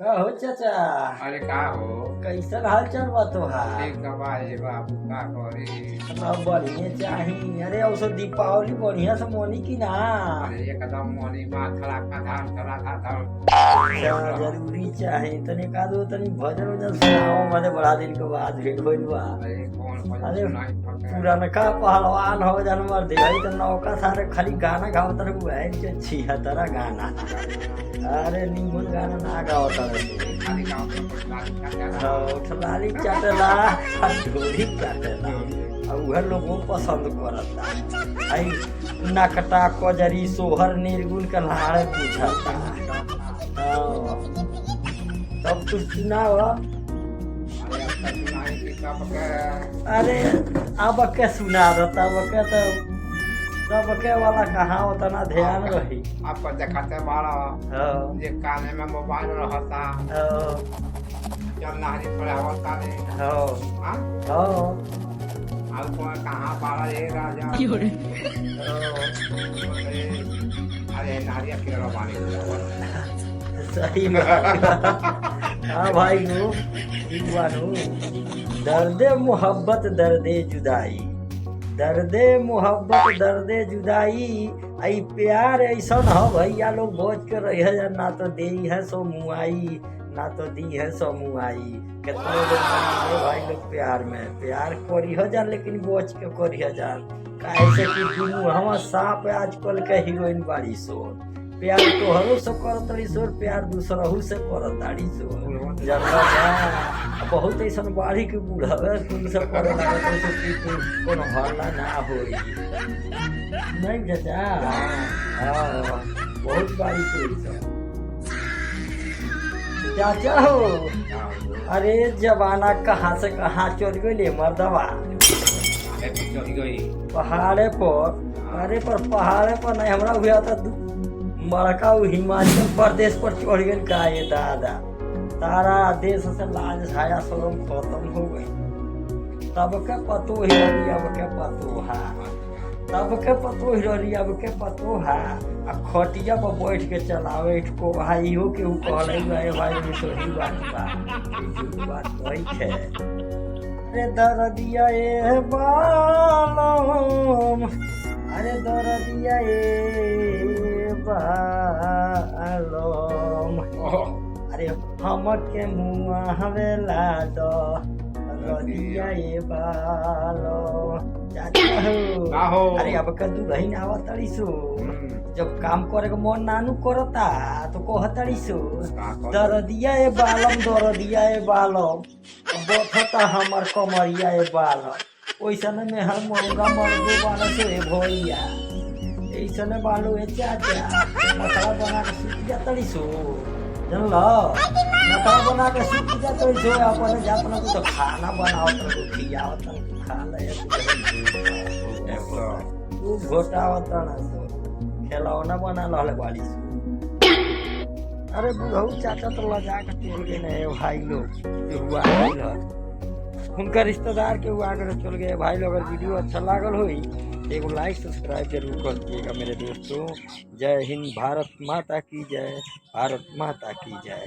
का हो चाचा? अरे का हो कैसन हाल चाल बा तोहार? ठीक बा ये बाबू का करी। सब बढ़िया चाही। अरे औसो दीपावली बढ़िया से मोनी की ना? अरे एकदम मोनी माथरा का धान करा था अच्छा, जरूरी चाही। तनी का दो तनी भजन वजन सुनाओ मने, बड़ा दिन के बाद भेंट भइल बा। अरे कौन भजन अरे सुनाई पड़ता पुरनका पहलवान हो जानवर देहई त नौका सारे खाली गाना गावत रहे, वही के 76 गाना। अरे निमन गाना ना गावत रहे। खाली गाँव के लाली का क्या ठलाली चाटला आ ढोरी चाटला आ उहे लोगों पसंद करता। आई नकटा कजरी सोहर निर्गुण कन्हारे पूछता। तब कुछ सुनाओ। अरे अब तक सुनाई कि कब के अरे अब के सुना दो, तब के तो तब के वाला कहाँ उतना ध्यान रही। आपको दिखाते बाड़ा हाँ, ये काने में मोबाइल रहता हाँ, जब नारी पड़ा होता नहीं हाँ, हाँ हाँ, आपको कहाँ बाड़ा ये राजा अरे नारिया के रवानी सही बात। हाँ भाई नु, ठीक बानू। दर्दे मोहब्बत दर्दे जुदाई, दर्दे मोहब्बत दर्दे जुदाई। आई प्यार ऐसा ह भैया लोग बोझ के रही है, ना तो दे है सो मुआई, ना तो दी है सो मुआई। कितने लोग मरे भाई लोग प्यार में, प्यार करी हो जान लेकिन बोझ के करी हो जान। कैसे कि दुनू हम सांप आजकल के हीरोइन बाड़ी सो। प्यार तोहरो से करत रही सो, प्यार दूसरहू से करत ताड़ी सो। जानला जा बहुत ऐसा बाड़ी के बूढ़ावे कुल से करे लागत है सो कि कोनो हल्ला ना होई। नहीं चाचा? हाँ, बहुत बाड़ी के चाचा हो। अरे जमाना कहाँ से कहाँ चल गए मर्दवा। पहाड़े पर, अरे पर पहाड़े पर नहीं, हमरा हुआ था बड़का हिमाचल प्रदेश पर चढ़ गए का ये दादा। तारा देश से लाज छाया शर्म खत्म हो गई। तब के पतो हिरनी अब के पतो है, तब के पतो हिरनी अब के पतो है। आ खटिया पर बैठ के चलावे इसको भाई हो के कहले गए भाई में सही बात बा, झूठ बात नहीं है। अरे दर्दिया ए बालम, अरे दर्दिया ए बालम, अरे हमके मुआ हवेला दो दर्दिया ए बालम। चाचा हो, अरे अब कदू रही आवत तड़ी सो। जब काम करे के मन नानू करता तो कहतड़ी सो दर्दिया ए बालम, दर्दिया ए बालम, बथता हमर कमरिया ए बालम। ओइसने में हर महंगा मरगो बाल से भैया ऐसने बालू ए चाचा। मसाला बना के सूख जातड़ी सो, जानल मसाला बना के सूख जातड़ी सो। अपने जातना तो खाना बनाओ तो खियाओ तो खा ले तू घोटाओ तना सो, खिलौना बना लहले बाड़ी सो। अरे बुढ़ऊ चाचा तो लगा के चल गए नहीं भाई लोग हुआ उनका रिश्तेदार के हुआ कर चल गए भाई लोग। अगर वीडियो अच्छा लागल हो एक लाइक सब्सक्राइब जरूर कर दिएगा मेरे दोस्तों। जय हिंद, भारत माता की जय, भारत माता की जय।